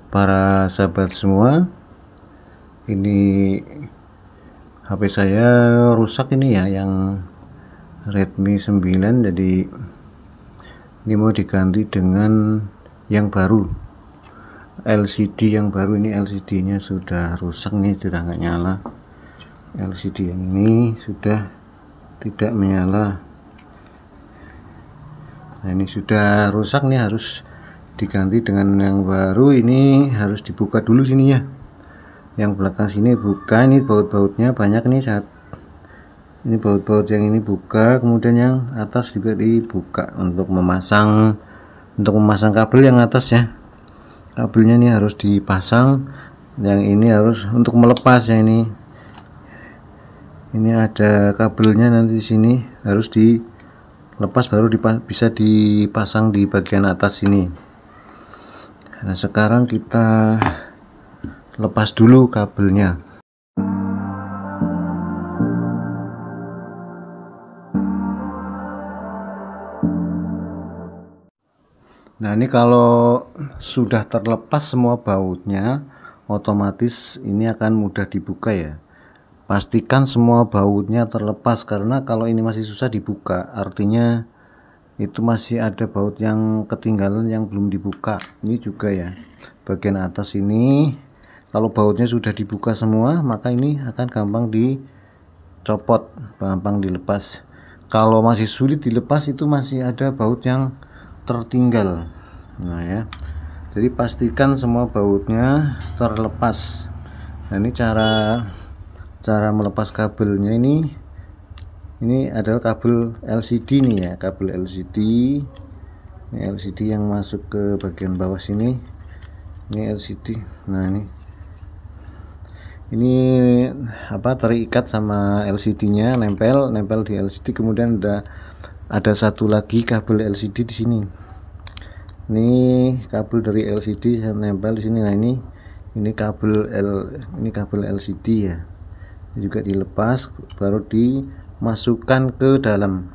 para sahabat semua. Ini HP saya rusak ini ya, yang Redmi 9, jadi ini mau diganti dengan yang baru, LCD yang baru. Ini LCD nya sudah rusak nih, sudah nggak nyala. LCD yang ini sudah tidak menyala. Nah, ini sudah rusak nih, harus diganti dengan yang baru. Ini harus dibuka dulu sininya, yang belakang sini buka. Ini baut-bautnya banyak nih, saat ini baut-baut yang ini buka, kemudian yang atas juga dibuka untuk memasang kabel yang atas ya. Kabelnya ini harus dipasang, yang ini harus untuk melepas ya. Ini ada kabelnya, nanti di sini harus dilepas baru bisa dipasang di bagian atas sini. Nah, sekarang kita lepas dulu kabelnya. Nah, ini kalau sudah terlepas semua bautnya, otomatis ini akan mudah dibuka ya. Pastikan semua bautnya terlepas, karena kalau ini masih susah dibuka, artinya itu masih ada baut yang ketinggalan yang belum dibuka. Ini juga ya, bagian atas ini kalau bautnya sudah dibuka semua, maka ini akan gampang dicopot, gampang dilepas. Kalau masih sulit dilepas, itu masih ada baut yang tertinggal. Nah ya, jadi pastikan semua bautnya terlepas. Nah, ini cara melepas kabelnya. Ini adalah kabel LCD nih ya, kabel LCD. Ini LCD yang masuk ke bagian bawah sini. Ini LCD. Nah, ini apa, terikat sama LCD nya, nempel di LCD. Kemudian ada satu lagi kabel LCD di sini. Ini kabel dari LCD yang nempel di sini. Nah, ini kabel LCD ya. Ini juga dilepas baru dimasukkan ke dalam.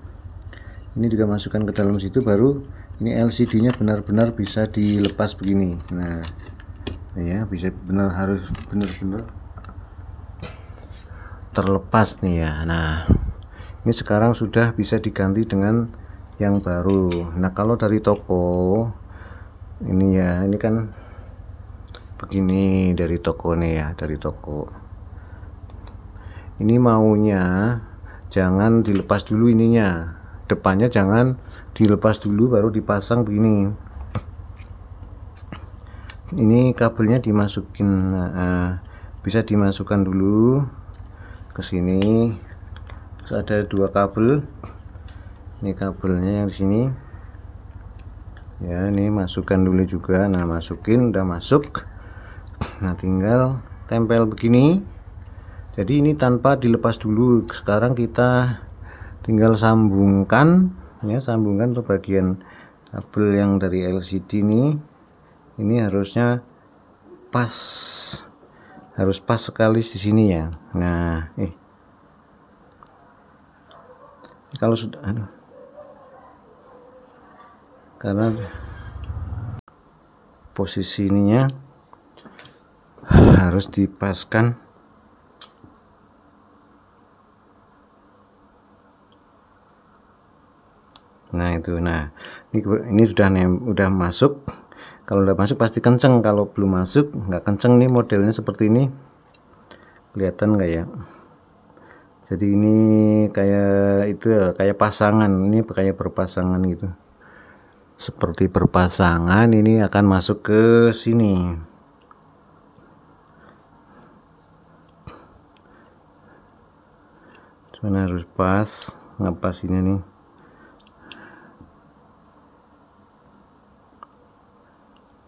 Ini juga masukkan ke dalam situ, baru ini LCD nya benar-benar bisa dilepas begini. Nah ya, bisa harus benar-benar terlepas nih ya. Nah, ini sekarang sudah bisa diganti dengan yang baru. Nah, kalau dari toko ini ya, ini kan begini dari toko nih ya, dari toko ini maunya jangan dilepas dulu ininya, depannya jangan dilepas dulu baru dipasang begini. Ini kabelnya dimasukin, bisa dimasukkan dulu ke sini. Terus ada dua kabel, ini kabelnya yang di sini ya. Ini masukkan dulu juga. Nah, masukin, udah masuk. Nah, tinggal tempel begini. Jadi ini tanpa dilepas dulu. Sekarang kita tinggal sambungkan ya, sambungkan ke bagian kabel yang dari LCD ini harusnya pas, harus pas sekali di sini ya. Nah, kalau sudah karena posisi ininya harus dipaskan. Nah, itu. Nah, ini udah masuk. Kalau udah masuk pasti kenceng. Kalau belum masuk nggak kenceng. Nih modelnya seperti ini, kelihatan nggak ya? Jadi ini kayak itu ya, kayak pasangan. Ini kayak berpasangan gitu, seperti berpasangan. Ini akan masuk ke sini. Cuman harus pas, ngapas ini nih.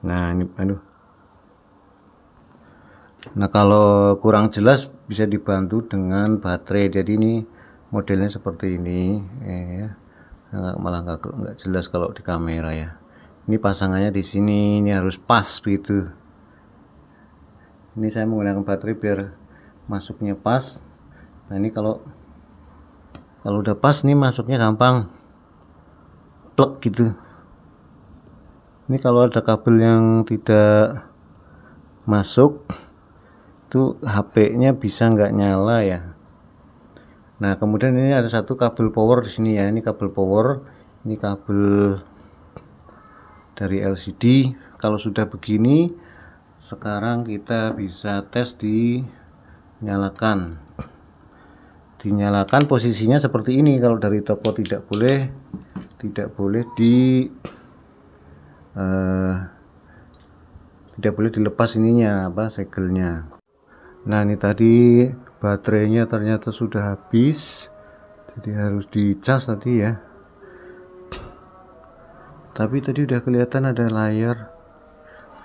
Nah, ini aduh. Nah, kalau kurang jelas bisa dibantu dengan baterai. Jadi ini modelnya seperti ini ya. Malah nggak jelas kalau di kamera ya. Ini pasangannya di sini, ini harus pas begitu. Ini saya menggunakan baterai biar masuknya pas. Nah, ini kalau udah pas nih masuknya gampang, plek gitu. Ini kalau ada kabel yang tidak masuk itu HP-nya bisa nggak nyala ya. Nah kemudian ini ada satu kabel power di sini ya, ini kabel power, ini kabel dari LCD. Kalau sudah begini, sekarang kita bisa tes dinyalakan. Dinyalakan posisinya seperti ini. Kalau dari toko tidak boleh dilepas ininya segelnya. Nah ini tadi baterainya ternyata sudah habis, jadi harus dicas tadi ya. Tapi tadi udah kelihatan ada layar.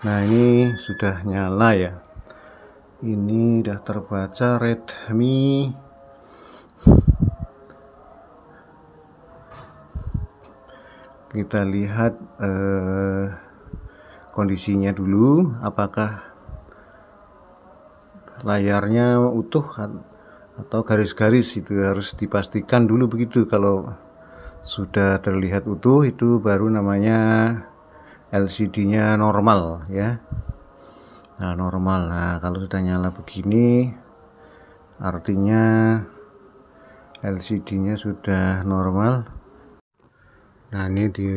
Nah ini sudah nyala ya, ini udah terbaca Redmi. Kita lihat kondisinya dulu, apakah layarnya utuh atau garis-garis, itu harus dipastikan dulu begitu. Kalau sudah terlihat utuh itu baru namanya LCD-nya normal ya. Nah normal. Nah kalau sudah nyala begini artinya LCD-nya sudah normal. Nah ini di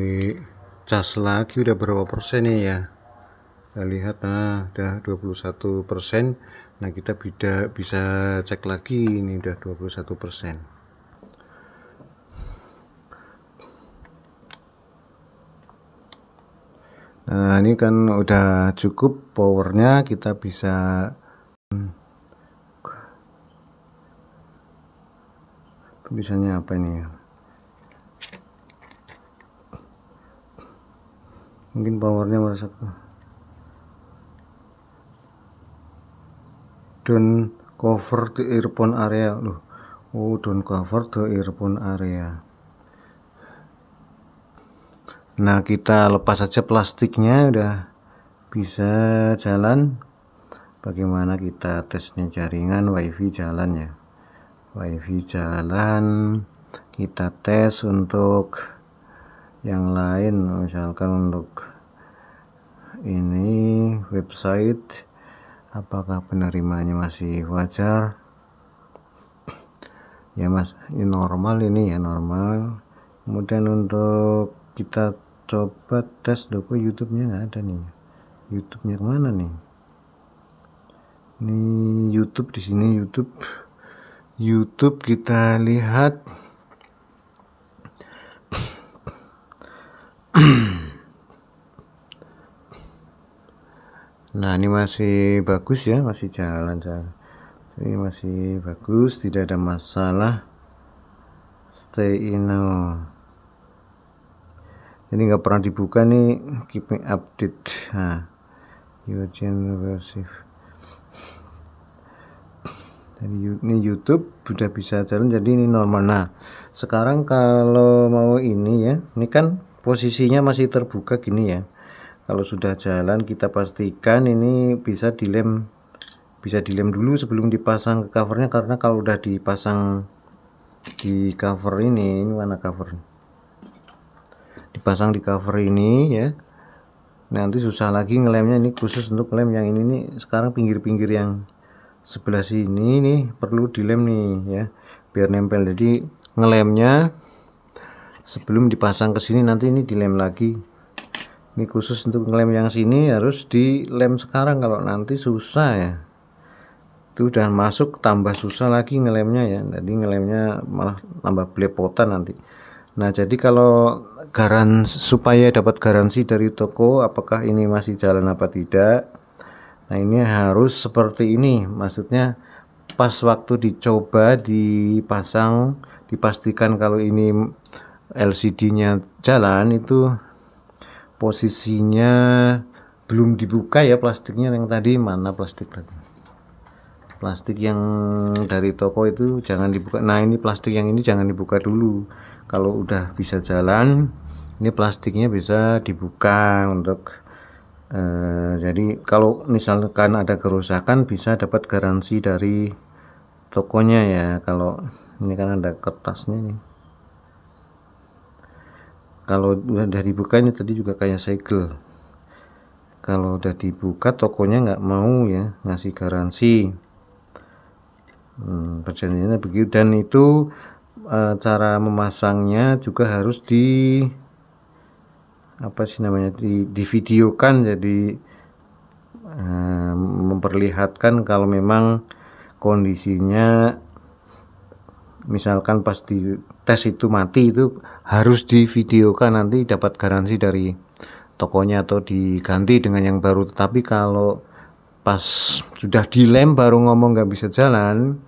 cas lagi udah berapa persen nih ya, kita lihat. Nah udah 21%. Nah kita bisa cek lagi, ini udah 21%. Nah ini kan udah cukup powernya, kita bisa tulisannya apa ini ya, mungkin powernya merasa don't cover the earphone area loh. Oh, don't cover the earphone area. Nah kita lepas saja plastiknya, udah bisa jalan. Bagaimana kita tesnya jaringan? WiFi jalan ya, WiFi jalan. Kita tes untuk yang lain, misalkan untuk ini website, apakah penerimanya masih wajar ya mas, ini normal, ini ya normal. Kemudian untuk kita coba tes logo YouTube-nya nggak ada nih, YouTube-nya kemana nih, ini YouTube di sini, YouTube kita lihat. Nah ini masih bagus ya, masih jalan, ini masih bagus, tidak ada masalah. Stay in now. Ini nggak pernah dibuka nih, keeping update. Nah ini YouTube sudah bisa jalan, jadi ini normal. Nah sekarang kalau mau ini ya, ini kan posisinya masih terbuka gini ya. Kalau sudah jalan kita pastikan ini bisa dilem dulu sebelum dipasang ke covernya, karena kalau udah dipasang di cover ini mana cover, dipasang di cover ini ya, nanti susah lagi ngelemnya. Ini khusus untuk lem yang ini nih, sekarang pinggir-pinggir yang sebelah sini nih perlu dilem nih ya, biar nempel. Jadi ngelemnya sebelum dipasang ke sini, nanti ini dilem lagi. Ini khusus untuk ngelem yang sini, harus dilem sekarang, kalau nanti susah ya, itu udah masuk tambah susah lagi ngelemnya ya. Jadi ngelemnya malah tambah belepotan nanti. Nah jadi kalau supaya dapat garansi dari toko apakah ini masih jalan apa tidak, nah ini harus seperti ini, maksudnya pas waktu dicoba dipasang dipastikan kalau ini LCD-nya jalan, itu posisinya belum dibuka ya plastiknya. Yang tadi mana plastik yang dari toko itu jangan dibuka. Nah ini plastik yang ini jangan dibuka dulu. Kalau udah bisa jalan, ini plastiknya bisa dibuka untuk jadi kalau misalkan ada kerusakan bisa dapat garansi dari tokonya ya. Kalau ini kan ada kertasnya nih, kalau udah dibuka ini tadi juga kayak segel. Kalau udah dibuka tokonya nggak mau ya ngasih garansi. Perjanjiannya begitu, dan itu cara memasangnya juga harus apa sih namanya, divideokan, jadi memperlihatkan kalau memang kondisinya misalkan pas di tes itu mati, itu harus divideokan, nanti dapat garansi dari tokonya atau diganti dengan yang baru. Tetapi kalau pas sudah dilem baru ngomong nggak bisa jalan,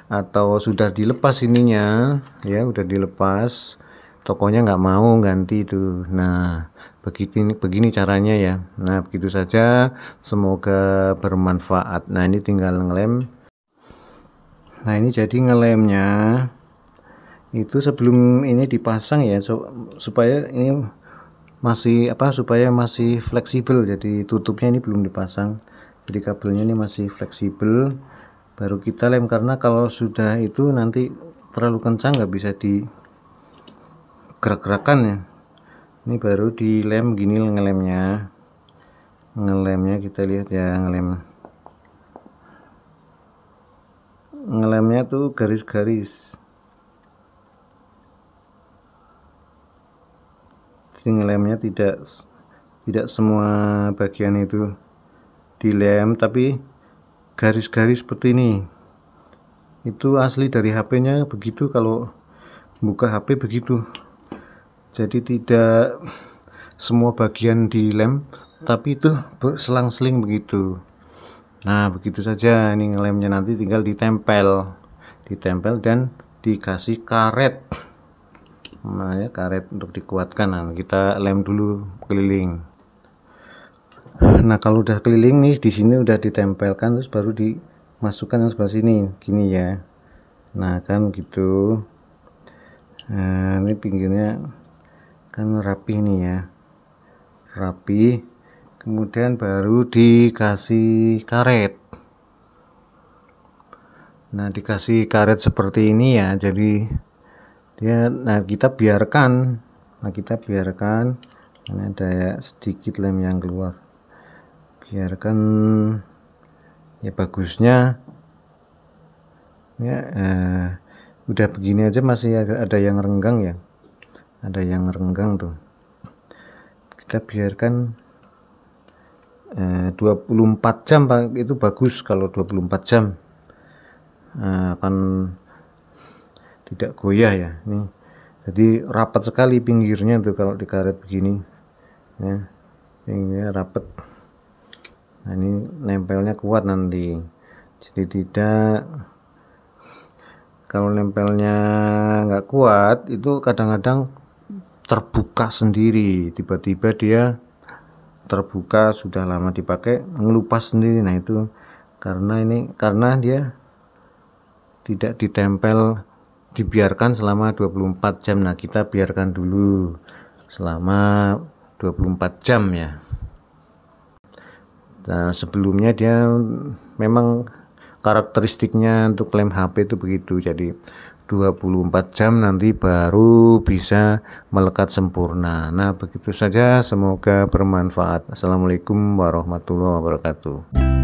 atau sudah dilepas ininya ya, udah dilepas, tokonya nggak mau ganti itu. Nah begini caranya ya. Nah begitu saja, semoga bermanfaat. Nah ini tinggal ngelem. Nah ini jadi ngelemnya itu sebelum ini dipasang ya, supaya ini masih supaya masih fleksibel. Jadi tutupnya ini belum dipasang, jadi kabelnya ini masih fleksibel, baru kita lem. Karena kalau sudah itu nanti terlalu kencang, nggak bisa digerak-gerakan ya. Ini baru dilem gini ngelemnya kita lihat ya. Ngelemnya tuh garis-garis, jadi ngelemnya tidak semua bagian itu dilem, tapi garis-garis seperti ini. Itu asli dari HP-nya begitu, kalau buka HP begitu. Jadi tidak semua bagian dilem, tapi itu selang-seling begitu. Nah begitu saja. Ini ngelemnya nanti tinggal ditempel dan dikasih karet. Nah ya, karet untuk dikuatkan. Nah kita lem dulu keliling. Nah kalau udah keliling nih, di sini udah ditempelkan, terus baru dimasukkan yang sebelah sini gini ya. Nah kan gitu. Nah ini pinggirnya kan rapi nih ya, rapi. Kemudian baru dikasih karet. Nah dikasih karet seperti ini ya, jadi dia, kita biarkan ini ada ya, sedikit lem yang keluar, biarkan ya. Bagusnya ya udah begini aja masih ada yang renggang ya, tuh. Kita biarkan 24 jam itu bagus. Kalau 24 jam akan tidak goyah ya. Ini jadi rapat sekali pinggirnya tuh kalau dikaret begini ya, pinggirnya rapat. Nah ini nempelnya kuat nanti, jadi tidak, kalau nempelnya nggak kuat itu kadang-kadang terbuka sendiri, tiba-tiba dia terbuka, sudah lama dipakai ngelupas sendiri. Nah itu karena dia tidak ditempel, dibiarkan selama 24 jam. Nah kita biarkan dulu selama 24 jam ya. Nah sebelumnya dia memang karakteristiknya untuk lem HP itu begitu, jadi 24 jam nanti baru bisa melekat sempurna. Nah begitu saja, semoga bermanfaat. Assalamualaikum warahmatullahi wabarakatuh.